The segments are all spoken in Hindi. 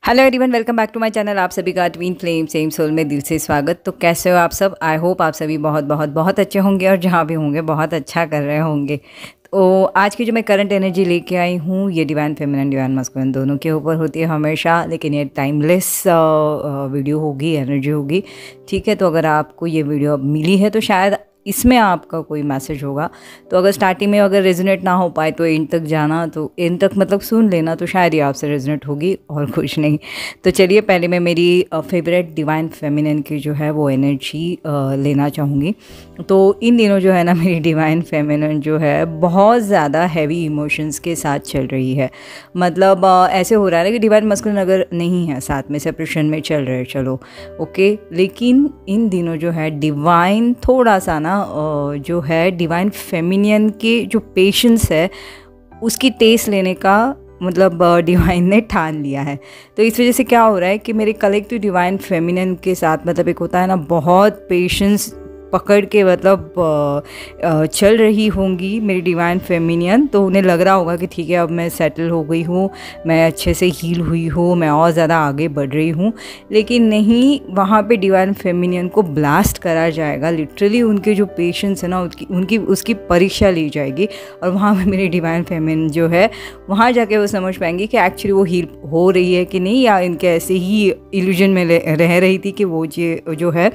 Hello everyone, welcome back to my channel. आप सभी का ट्विन फ्लेम सेम सोल में दिल से स्वागत। तो कैसे हो आप सब? आई होप आप सभी बहुत बहुत बहुत अच्छे होंगे और जहाँ भी होंगे बहुत अच्छा कर रहे होंगे। तो आज की जो मैं करंट एनर्जी लेके आई हूँ, ये डिवाइन फेमिनिन डिवाइन मास्कुलिन दोनों के ऊपर होती है हमेशा, लेकिन ये टाइमलेस वीडियो होगी, एनर्जी होगी। ठीक है, तो अगर आपको ये वीडियो अब मिली है तो शायद इसमें आपका कोई मैसेज होगा। तो अगर स्टार्टिंग में अगर रेजोनेट ना हो पाए तो एंड तक जाना, तो एंड तक मतलब सुन लेना, तो शायद ये आपसे रेजोनेट होगी और कुछ नहीं। तो चलिए, पहले मैं मेरी फेवरेट डिवाइन फेमिनिन की जो है वो एनर्जी लेना चाहूँगी। तो इन दिनों जो है ना, मेरी डिवाइन फेमिनिन जो है बहुत ज़्यादा हैवी इमोशंस के साथ चल रही है। मतलब ऐसे हो रहा है कि डिवाइन मस्कुलिन अगर नहीं है साथ में, सेपरेशन में चल रहे, चलो ओके, लेकिन इन दिनों जो है डिवाइन थोड़ा सा ना जो है डिवाइन फेमिनियन के जो पेशेंस है उसकी टेस्ट लेने का मतलब डिवाइन ने ठान लिया है। तो इस वजह से क्या हो रहा है कि मेरे कलेक्टिव डिवाइन फेमिनिन के साथ मतलब एक होता है ना, बहुत पेशेंस पकड़ के मतलब चल रही होंगी मेरी डिवाइन फेमिनियन। तो उन्हें लग रहा होगा कि ठीक है, अब मैं सेटल हो गई हूँ, मैं अच्छे से हील हुई हूँ, मैं और ज़्यादा आगे बढ़ रही हूँ। लेकिन नहीं, वहाँ पे डिवाइन फेमिनियन को ब्लास्ट करा जाएगा। लिटरली उनके जो पेशेंस है ना, उसकी परीक्षा ली जाएगी। और वहाँ पे मेरी डिवाइन फेमिनिन जो है, वहाँ जाके वो समझ पाएंगे कि एक्चुअली वो हील हो रही है कि नहीं, या इनके ऐसे ही इल्यूजन में रह रही थी कि वो जो है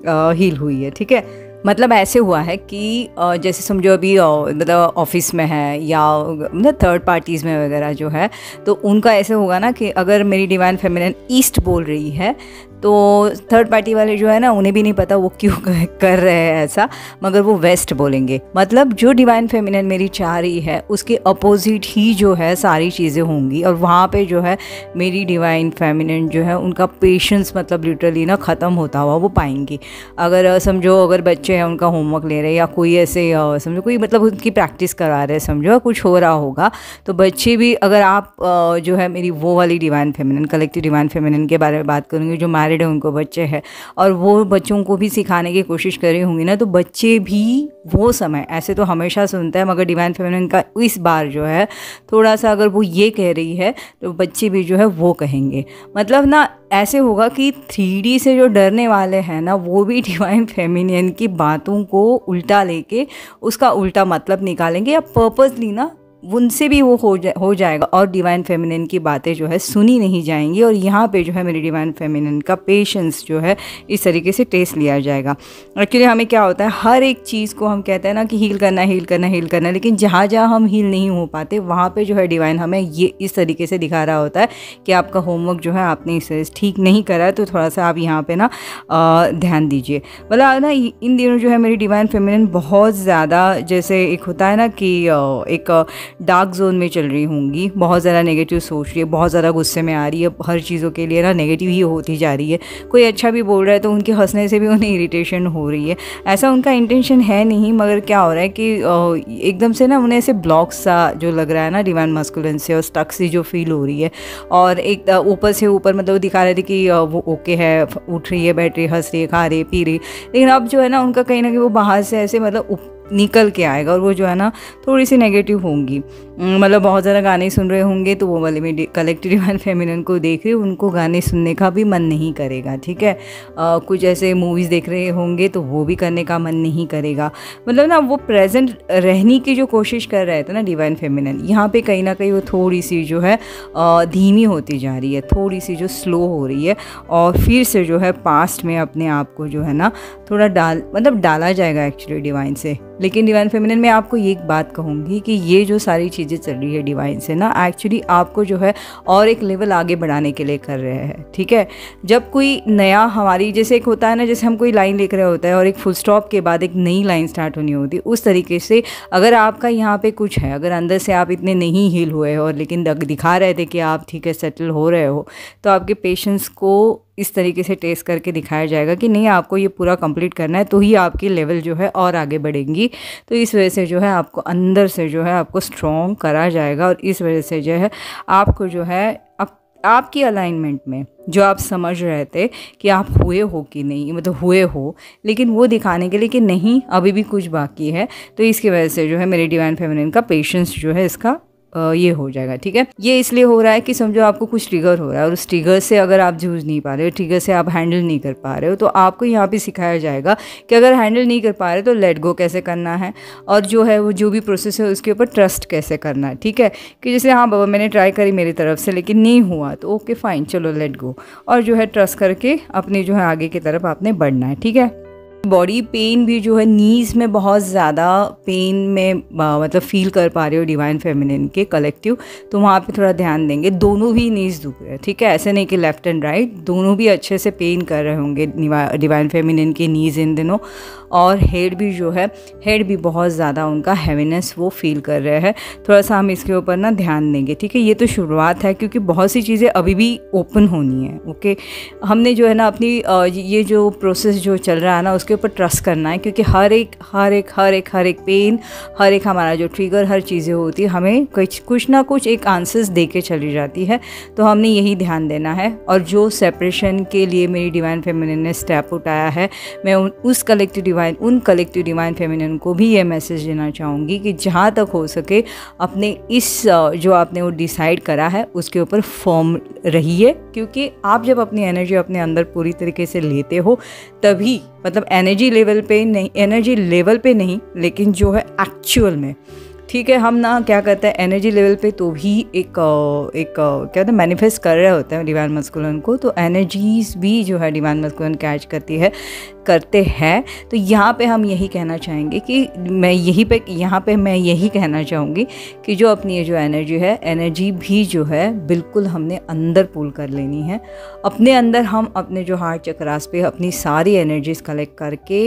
हील हुई है। ठीक है, मतलब ऐसे हुआ है कि जैसे समझो अभी मतलब ऑफिस में है या मतलब थर्ड पार्टीज़ में वगैरह जो है, तो उनका ऐसे होगा ना कि अगर मेरी डिवाइन फेमिनिन ईस्ट बोल रही है तो थर्ड पार्टी वाले जो है ना, उन्हें भी नहीं पता वो क्यों कर रहे हैं ऐसा, मगर वो वेस्ट बोलेंगे। मतलब जो डिवाइन फेमिनिन मेरी चाह रही है उसके अपोजिट ही जो है सारी चीज़ें होंगी। और वहाँ पे जो है मेरी डिवाइन फेमिनिन जो है, उनका पेशेंस मतलब लिटरली ना ख़त्म होता हुआ वो पाएंगी। अगर समझो अगर बच्चे हैं, उनका होमवर्क ले रहे हैं, या कोई ऐसे समझो कोई मतलब उनकी प्रैक्टिस करवा रहे हैं, समझो कुछ हो रहा होगा, तो बच्चे भी अगर आप जो है मेरी वो वाली divine feminine, collective divine feminine के बारे में बात करूँगी, जो मैरिड है, उनको बच्चे हैं और वो बच्चों को भी सिखाने की कोशिश कर रही होंगी ना, तो बच्चे भी वो समय ऐसे तो हमेशा सुनते हैं, मगर डिवाइन फेमिनिन का इस बार जो है थोड़ा सा अगर वो ये कह रही है तो बच्चे भी जो है वो कहेंगे। मतलब ना ऐसे होगा कि 3D से जो डरने वाले हैं ना, वो भी डिवाइन फेमिनियन की बातों को उल्टा लेके उसका उल्टा मतलब निकालेंगे, या पर्पसली ना उनसे भी वो हो जाएगा और डिवाइन फेमिनिन की बातें जो है सुनी नहीं जाएंगी। और यहाँ पे जो है मेरी डिवाइन फेमिनिन का पेशेंस जो है इस तरीके से टेस्ट लिया जाएगा। एक्चुअली हमें क्या होता है, हर एक चीज़ को हम कहते हैं ना कि हील करना, हील करना, हील करना, लेकिन जहाँ जहाँ हम हील नहीं हो पाते वहाँ पे जो है डिवाइन हमें ये इस तरीके से दिखा रहा होता है कि आपका होमवर्क जो है आपने इसे ठीक नहीं करा है, तो थोड़ा सा आप यहाँ पर ना ध्यान दीजिए। मतलब ना इन दिनों जो है मेरी डिवाइन फेमिनिन बहुत ज़्यादा, जैसे एक होता है ना कि एक डार्क जोन में चल रही होंगी, बहुत ज़्यादा नेगेटिव सोच रही है, बहुत ज़्यादा गुस्से में आ रही है, हर चीज़ों के लिए ना नेगेटिव ही होती जा रही है। कोई अच्छा भी बोल रहा है तो उनके हंसने से भी उन्हें इरिटेशन हो रही है। ऐसा उनका इंटेंशन है नहीं, मगर क्या हो रहा है कि एकदम से ना उन्हें ऐसे ब्लॉक सा जो लग रहा है ना डिवाइन मास्कुलिन से, और स्टक सी जो फील हो रही है। और एक ऊपर से ऊपर मतलब दिखा रहे थे कि वो ओके है, उठ रही है, बैठ रही, हंस रही है, खा रही है, पी रही, लेकिन अब जो है ना उनका कहीं ना कहीं वो बाहर से ऐसे मतलब निकल के आएगा और वो जो है ना थोड़ी सी नेगेटिव होंगी। मतलब बहुत ज़्यादा गाने सुन रहे होंगे तो वो वाले में कलेक्टिव डिवाइन फेमिनिन को देख रहे, उनको गाने सुनने का भी मन नहीं करेगा। ठीक है, कुछ ऐसे मूवीज़ देख रहे होंगे तो वो भी करने का मन नहीं करेगा। मतलब ना वो प्रेजेंट रहने की जो कोशिश कर रहे थे ना डिवाइन फेमिनिन, यहाँ पे कहीं ना कहीं वो थोड़ी सी जो है धीमी होती जा रही है, थोड़ी सी जो स्लो हो रही है। और फिर से जो है पास्ट में अपने आप को जो है ना थोड़ा डाला जाएगा एक्चुअली डिवाइन से। लेकिन डिवाइन फेमिनिन में आपको ये एक बात कहूँगी कि ये जो सारी चीज़ें चल रही है डिवाइन से ना, एक्चुअली आपको जो है और एक लेवल आगे बढ़ाने के लिए कर रहे हैं। ठीक है, जब कोई नया हमारी जैसे एक होता है ना, जैसे हम कोई लाइन लिख रहे होता है और एक फुल स्टॉप के बाद एक नई लाइन स्टार्ट होनी होती है, उस तरीके से अगर आपका यहाँ पे कुछ है, अगर अंदर से आप इतने नहीं हील हुए हो और लेकिन दिखा रहे थे कि आप ठीक है सेटल हो रहे हो, तो आपके पेशेंस को इस तरीके से टेस्ट करके दिखाया जाएगा कि नहीं, आपको ये पूरा कंप्लीट करना है, तो ही आपकी लेवल जो है और आगे बढ़ेंगी। तो इस वजह से जो है आपको अंदर से जो है आपको स्ट्रॉन्ग करा जाएगा। और इस वजह से जो है आपको जो है आपकी अलाइनमेंट में जो आप समझ रहे थे कि आप हुए हो कि नहीं, मतलब हुए हो, लेकिन वो दिखाने के लिए कि नहीं अभी भी कुछ बाकी है। तो इसकी वजह से जो है मेरी डिवाइन फेमिनिन का पेशेंस जो है इसका ये हो जाएगा। ठीक है, ये इसलिए हो रहा है कि समझो आपको कुछ ट्रिगर हो रहा है और उस ट्रिगर से अगर आप जूझ नहीं पा रहे हो, ट्रिगर से आप हैंडल नहीं कर पा रहे हो, तो आपको यहाँ पे सिखाया जाएगा कि अगर हैंडल नहीं कर पा रहे तो लेट गो कैसे करना है, और जो है वो जो भी प्रोसेस है उसके ऊपर ट्रस्ट कैसे करना है। ठीक है, कि जैसे हाँ बाबा मैंने ट्राई करी मेरी तरफ से लेकिन नहीं हुआ तो ओके फाइन, चलो लेट गो, और जो है ट्रस्ट करके अपने जो है आगे की तरफ आपने बढ़ना है। ठीक है, बॉडी पेन भी जो है नीज़ में बहुत ज़्यादा पेन में मतलब फील कर पा रहे हो डिवाइन फेमिनिन के कलेक्टिव, तो वहाँ पे थोड़ा ध्यान देंगे। दोनों भी नीज़ दुख रहे हैं, ठीक है, ऐसे नहीं कि लेफ्ट एंड राइट, दोनों भी अच्छे से पेन कर रहे होंगे डिवाइन फेमिनिन के नीज़ इन दिनों। और हेड भी जो है, हेड भी बहुत ज़्यादा उनका हैवीनेस वो फील कर रहे हैं। थोड़ा सा हम इसके ऊपर ना ध्यान देंगे। ठीक है, ये तो शुरुआत है क्योंकि बहुत सी चीज़ें अभी भी ओपन होनी है। ओके, हमने जो है ना अपनी ये जो प्रोसेस जो चल रहा है ना उसके ऊपर ट्रस्ट करना है, क्योंकि हर एक पेन, हर एक हमारा जो ट्रिगर, हर चीज़ें होती है हमें कुछ ना कुछ एक आंसर्स दे के चली जाती है। तो हमने यही ध्यान देना है। और जो सेपरेशन के लिए मेरी डिवाइन फेमिनिन ने स्टेप उठाया है, मैं उन कलेक्टिव डिवाइन फेमिनिन को भी ये मैसेज देना चाहूँगी कि जहाँ तक हो सके अपने इस जो आपने वो डिसाइड करा है उसके ऊपर फर्म रहिए, क्योंकि आप जब अपनी एनर्जी अपने अंदर पूरी तरीके से लेते हो तभी, मतलब एनर्जी लेवल पे नहीं लेकिन जो है एक्चुअल में। ठीक है, हम ना क्या करते हैं एनर्जी लेवल पे तो भी एक क्या होता है मैनिफेस्ट कर रहे होते हैं डिवाइन मस्कुलिन को, तो एनर्जीज भी जो है डिवाइन मस्कुलिन कैच करते हैं। तो यहाँ पे हम यही कहना चाहेंगे कि मैं यही कहना चाहूँगी कि जो अपनी ये जो एनर्जी है, एनर्जी भी जो है बिल्कुल हमने अंदर पुल कर लेनी है। अपने अंदर हम अपने जो हार्ट चक्रास पे अपनी सारी एनर्जीज कलेक्ट करके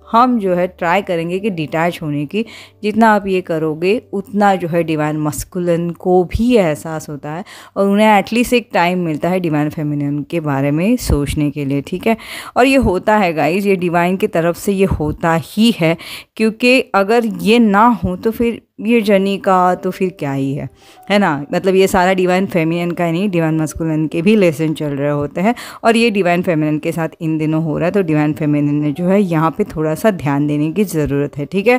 हम जो है ट्राई करेंगे कि डिटैच होने की। जितना आप ये करोगे उतना जो है डिवाइन मस्कुलिन को भी एहसास होता है और उन्हें एटलीस्ट एक टाइम मिलता है डिवाइन फेमिनिन के बारे में सोचने के लिए। ठीक है, और ये होता है गाइस, ये डिवाइन की तरफ से ये होता ही है, क्योंकि अगर ये ना हो तो फिर ये जर्नी का तो फिर क्या ही है ना। मतलब ये सारा डिवाइन फेमिनिन का ही नहीं, डिवाइन मस्कुलिन के भी लेसन चल रहे होते हैं और ये डिवाइन फेमिनिन के साथ इन दिनों हो रहा है। तो डिवाइन फेमिनिन ने जो है यहाँ पे थोड़ा सा ध्यान देने की ज़रूरत है। ठीक है,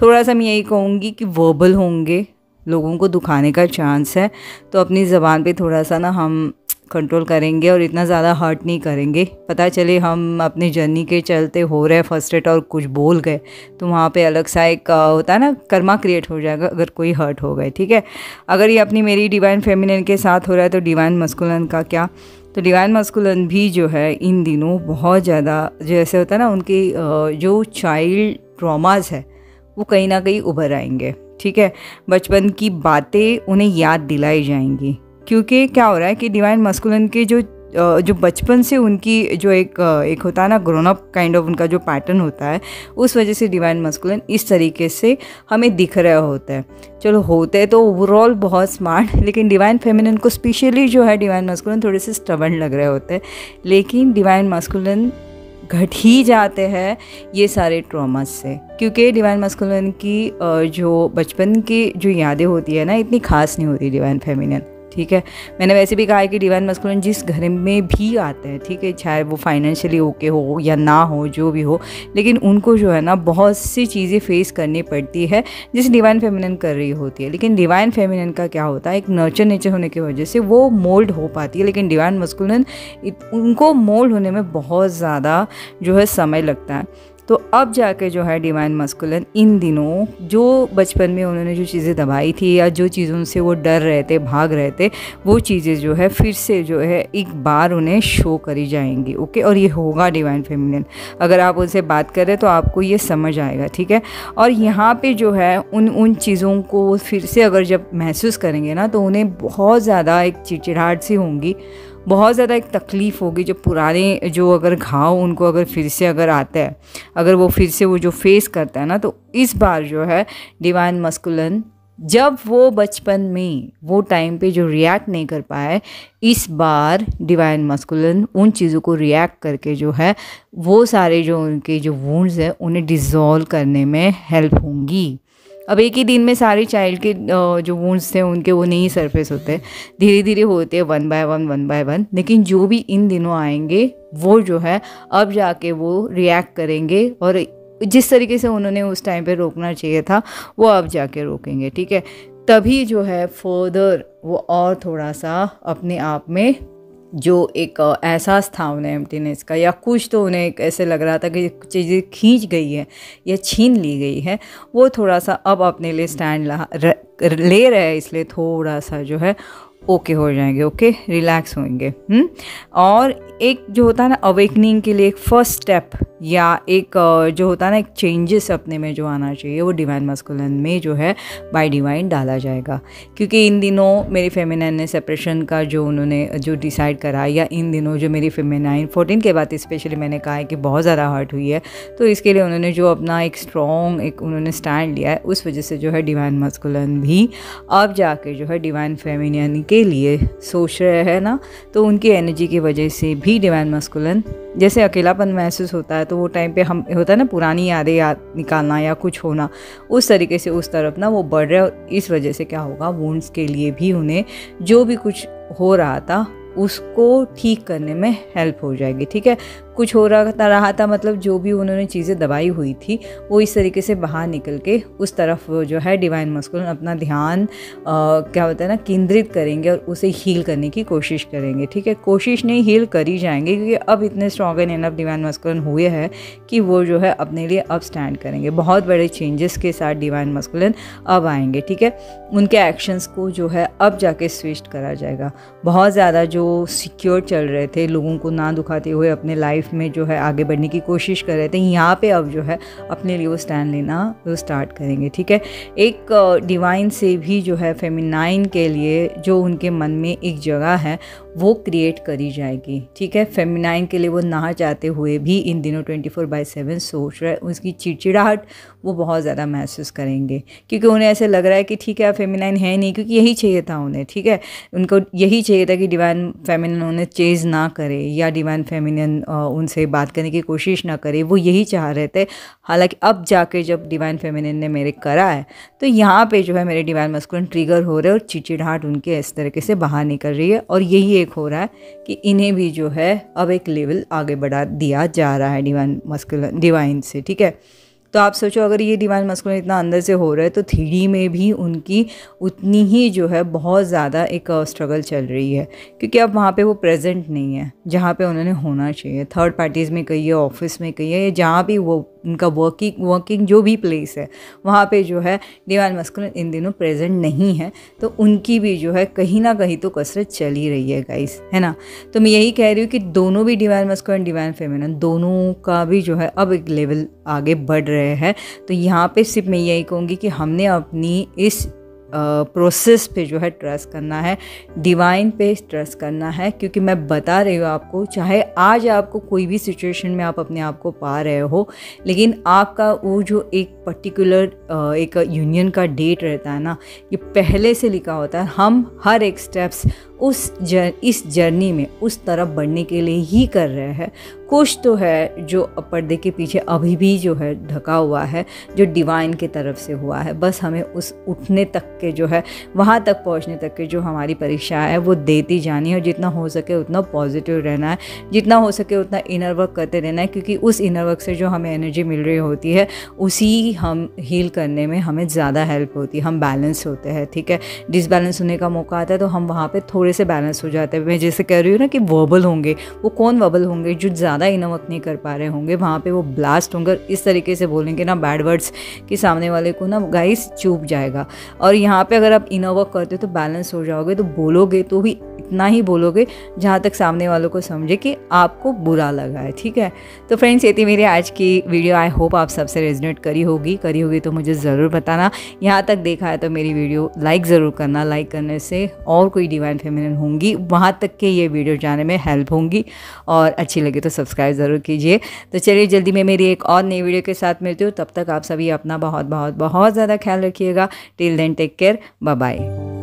थोड़ा सा मैं यही कहूँगी कि वर्बल होंगे, लोगों को दुखाने का चांस है, तो अपनी ज़बान पे थोड़ा सा ना हम कंट्रोल करेंगे और इतना ज़्यादा हर्ट नहीं करेंगे। पता चले हम अपनी जर्नी के चलते हो रहे फ्रस्ट्रेट और कुछ बोल गए तो वहाँ पे अलग सा एक होता है ना कर्मा क्रिएट हो जाएगा अगर कोई हर्ट हो गए। ठीक है, अगर ये अपनी मेरी डिवाइन फेमिनिन के साथ हो रहा है तो डिवाइन मस्कुलिन का क्या। तो डिवाइन मस्कुलिन भी जो है इन दिनों बहुत ज़्यादा जैसे होता है ना उनकी जो चाइल्ड ट्रॉमास है वो कहीं ना कहीं उभर आएंगे। ठीक है, बचपन की बातें उन्हें याद दिलाई जाएंगी, क्योंकि क्या हो रहा है कि डिवाइन मस्कुलिन के जो बचपन से उनकी जो एक होता है ना ग्रोन अप काइंड ऑफ उनका जो पैटर्न होता है, उस वजह से डिवाइन मस्कुलिन इस तरीके से हमें दिख रहा होता है। चलो होते हैं तो ओवरऑल बहुत स्मार्ट, लेकिन डिवाइन फेमिनिन को स्पेशली जो है डिवाइन मस्कुलिन थोड़े से स्टबर्न लग रहे होते हैं, लेकिन डिवाइन मस्कुलिन घट ही जाते हैं ये सारे ट्रॉमास से, क्योंकि डिवाइन मस्कुलिन की जो बचपन की जो यादें होती है ना इतनी खास नहीं होती डिवाइन फेमिनिन। ठीक है, मैंने वैसे भी कहा है कि डिवाइन मस्कुलिन जिस घर में भी आते हैं, ठीक है, चाहे वो फाइनेंशियली ओके हो या ना हो, जो भी हो, लेकिन उनको जो है ना बहुत सी चीज़ें फेस करनी पड़ती है जिसे डिवाइन फेमिनिन कर रही होती है। लेकिन डिवाइन फेमिनिन का क्या होता है, एक नर्चर नेचर होने की वजह से वो मोल्ड हो पाती है, लेकिन डिवाइन मस्कुलिन उनको मोल्ड होने में बहुत ज़्यादा जो है समय लगता है। तो अब जाके जो है डिवाइन मस्कुलिन इन दिनों जो बचपन में उन्होंने जो चीज़ें दबाई थी या जो चीज़ों से वो डर रहे थे, भाग रहे थे, वो चीज़ें जो है फिर से जो है एक बार उन्हें शो करी जाएंगी। ओके, और ये होगा डिवाइन फेमिनिन, अगर आप उनसे बात करें तो आपको ये समझ आएगा। ठीक है, और यहाँ पे जो है उन चीज़ों को फिर से अगर जब महसूस करेंगे ना तो उन्हें बहुत ज़्यादा एक चिड़चिड़ाहट सी होंगी, बहुत ज़्यादा एक तकलीफ़ होगी। जो पुराने जो अगर घाव उनको अगर फिर से अगर आता है, अगर वो फिर से वो जो फेस करता है ना, तो इस बार जो है डिवाइन मस्कुलिन जब वो बचपन में वो टाइम पे जो रिएक्ट नहीं कर पाए, इस बार डिवाइन मस्कुलिन उन चीज़ों को रिएक्ट करके जो है वो सारे जो उनके जो वुंड्स हैं उन्हें डिज़ोल्व करने में हेल्प होंगी। अब एक ही दिन में सारे चाइल्ड के जो वुंड्स थे उनके वो नहीं सरफेस होते, धीरे धीरे होते हैं वन बाय वन, लेकिन जो भी इन दिनों आएंगे वो जो है अब जाके वो रिएक्ट करेंगे और जिस तरीके से उन्होंने उस टाइम पे रोकना चाहिए था वो अब जाके रोकेंगे। ठीक है, तभी जो है फर्दर वो और थोड़ा सा अपने आप में जो एक एहसास था उन्हें एम्प्टीनेस का, या कुछ तो उन्हें एक ऐसे लग रहा था कि चीज़ें खींच गई है या छीन ली गई है, वो थोड़ा सा अब अपने लिए स्टैंड ले रहे हैं, इसलिए थोड़ा सा जो है ओके हो जाएंगे, ओके रिलैक्स होंगे। और एक जो होता है ना अवेकनिंग के लिए एक फर्स्ट स्टेप या एक जो होता है ना एक चेंजेस अपने में जो आना चाहिए, वो डिवाइन मस्कुलिन में जो है बाय डिवाइन डाला जाएगा। क्योंकि इन दिनों मेरी फेमिनाइन ने सेपरेशन का जो उन्होंने जो डिसाइड करा, या इन दिनों जो मेरी फेमिनाइन 14 के बाद स्पेशली मैंने कहा है कि बहुत ज़्यादा हर्ट हुई है, तो इसके लिए उन्होंने जो अपना एक स्ट्रॉन्ग एक उन्होंने स्टैंड लिया है, उस वजह से जो है डिवाइन मस्कुलिन भी अब जाके जो है डिवाइन फेमिनियन के लिए सोच रहे हैं ना, तो उनकी एनर्जी की वजह से भी डिवाइन मस्कुलिन जैसे अकेलापन महसूस होता है, तो वो टाइम पे हम होता है ना पुरानी यादें निकालना या कुछ होना, उस तरीके से उस तरफ ना वो बढ़ रहे हैं। और इस वजह से क्या होगा, वुंड्स के लिए भी उन्हें जो भी कुछ हो रहा था उसको ठीक करने में हेल्प हो जाएगी। ठीक है, कुछ हो रहा था मतलब जो भी उन्होंने चीज़ें दबाई हुई थी वो इस तरीके से बाहर निकल के उस तरफ जो है डिवाइन मस्कुलिन अपना ध्यान क्या होता है ना केंद्रित करेंगे और उसे हील करने की कोशिश करेंगे। ठीक है, कोशिश नहीं, हील कर ही जाएंगे, क्योंकि अब इतने strong and enough divine masculine हुए हैं कि वो जो है अपने लिए अब स्टैंड करेंगे। बहुत बड़े चेंजेस के साथ डिवाइन मस्कुलिन अब आएंगे। ठीक है, उनके एक्शंस को जो है अब जाके स्विच करा जाएगा। बहुत ज़्यादा जो सिक्योर चल रहे थे, लोगों को ना दुखाते हुए अपने लाइफ में जो है आगे बढ़ने की कोशिश कर रहे थे, यहाँ पे अब जो है अपने लिए वो स्टैंड लेना वो स्टार्ट करेंगे। ठीक है, एक डिवाइन से भी जो है फेमिनाइन के लिए जो उनके मन में एक जगह है वो क्रिएट करी जाएगी। ठीक है, फेमिनाइन के लिए वो ना चाहते हुए भी इन दिनों 24/7 सोच रहे, उसकी चिड़चिड़ाहट वो बहुत ज़्यादा महसूस करेंगे, क्योंकि उन्हें ऐसे लग रहा है कि ठीक है फेमिनाइन है नहीं, क्योंकि यही चाहिए था उन्हें। ठीक है, उनको यही चाहिए था कि डिवाइन फेमिनिन उन्हें चेज ना करे या डिवाइन फेमिनिन उनसे बात करने की कोशिश ना करे, वो यही चाह रहे थे। हालांकि अब जाके जब डिवाइन फेमिनिन ने मेरे करा है, तो यहाँ पे जो है मेरे डिवाइन मस्कुलिन ट्रिगर हो रहे हैं और चिड़चिड़ाहट उनके इस तरीके से बाहर निकल रही है। और यही एक हो रहा है कि इन्हें भी जो है अब एक लेवल आगे बढ़ा दिया जा रहा है डिवाइन मस्कुलिन डिवाइन से। ठीक है, तो आप सोचो अगर ये डिवाइन मस्कुलिन इतना अंदर से हो रहा है, तो 3D में भी उनकी उतनी ही जो है बहुत ज़्यादा एक स्ट्रगल चल रही है, क्योंकि अब वहाँ पे वो प्रेजेंट नहीं है जहाँ पे उन्होंने होना चाहिए। थर्ड पार्टीज़ में कहिए, ऑफिस में कहिए, या जहाँ भी वो उनका वर्किंग जो भी प्लेस है, वहाँ पे जो है डिवाइन मस्कुलिन इन दिनों प्रेजेंट नहीं है। तो उनकी भी जो है कहीं ना कहीं तो कसरत चल ही रही है गाइस, है ना। तो मैं यही कह रही हूँ कि दोनों भी डिवाइन मस्कुलिन डिवाइन फेमिनिन दोनों का भी जो है अब एक लेवल आगे बढ़ रहे हैं। तो यहाँ पे सिर्फ मैं यही कहूँगी कि हमने अपनी इस प्रोसेस पे जो है ट्रस्ट करना है, डिवाइन पे ट्रस्ट करना है, क्योंकि मैं बता रही हूँ आपको, चाहे आज आपको कोई भी सिचुएशन में आप अपने आप को पा रहे हो, लेकिन आपका वो जो एक पर्टिकुलर एक यूनियन का डेट रहता है ना, ये पहले से लिखा होता है। हम हर एक स्टेप्स इस जर्नी में उस तरफ बढ़ने के लिए ही कर रहे हैं। कुछ तो है जो पर्दे के पीछे अभी भी जो है ढका हुआ है, जो डिवाइन की तरफ से हुआ है। बस हमें उस उठने तक के जो है, वहाँ तक पहुँचने तक के जो हमारी परीक्षा है वो देती जानी है, और जितना हो सके उतना पॉजिटिव रहना है, जितना हो सके उतना इनर वर्क करते रहना है, क्योंकि उस इनर वर्क से जो हमें एनर्जी मिल रही होती है, उसी हम हील करने में हमें ज़्यादा हेल्प होती है। हम बैलेंस होते हैं। ठीक है, डिसबैलेंस होने का मौका आता है तो हम वहाँ पे थोड़े से बैलेंस हो जाते हैं। मैं जैसे कह रही हूँ ना कि वर्बल होंगे, वो कौन वर्बल होंगे, जो ज़्यादा इनर वर्क नहीं कर पा रहे होंगे, वहाँ पे वो ब्लास्ट होंगे, इस तरीके से बोलेंगे ना बैड वर्ड्स कि सामने वाले को ना गाइस चुभ जाएगा। और यहाँ पे अगर आप इनर वर्क करते हो तो बैलेंस हो जाओगे, तो बोलोगे तो भी इतना ही बोलोगे जहाँ तक सामने वालों को समझे कि आपको बुरा लगा है। ठीक है, तो फ्रेंड्स ये थी मेरी आज की वीडियो। आई होप आप सबसे रेजोनेट करी होगी तो मुझे ज़रूर बताना। यहाँ तक देखा है तो मेरी वीडियो लाइक ज़रूर करना। लाइक करने से और कोई डिवाइन फेमिनिन होंगी वहाँ तक के ये वीडियो जाने में हेल्प होंगी, और अच्छी लगे तो सब्सक्राइब ज़रूर कीजिए। तो चलिए जल्दी मैं मेरी एक और नई वीडियो के साथ मिलती हूँ। तब तक आप सभी अपना बहुत बहुत बहुत ज़्यादा ख्याल रखिएगा। Till then take care, bye bye.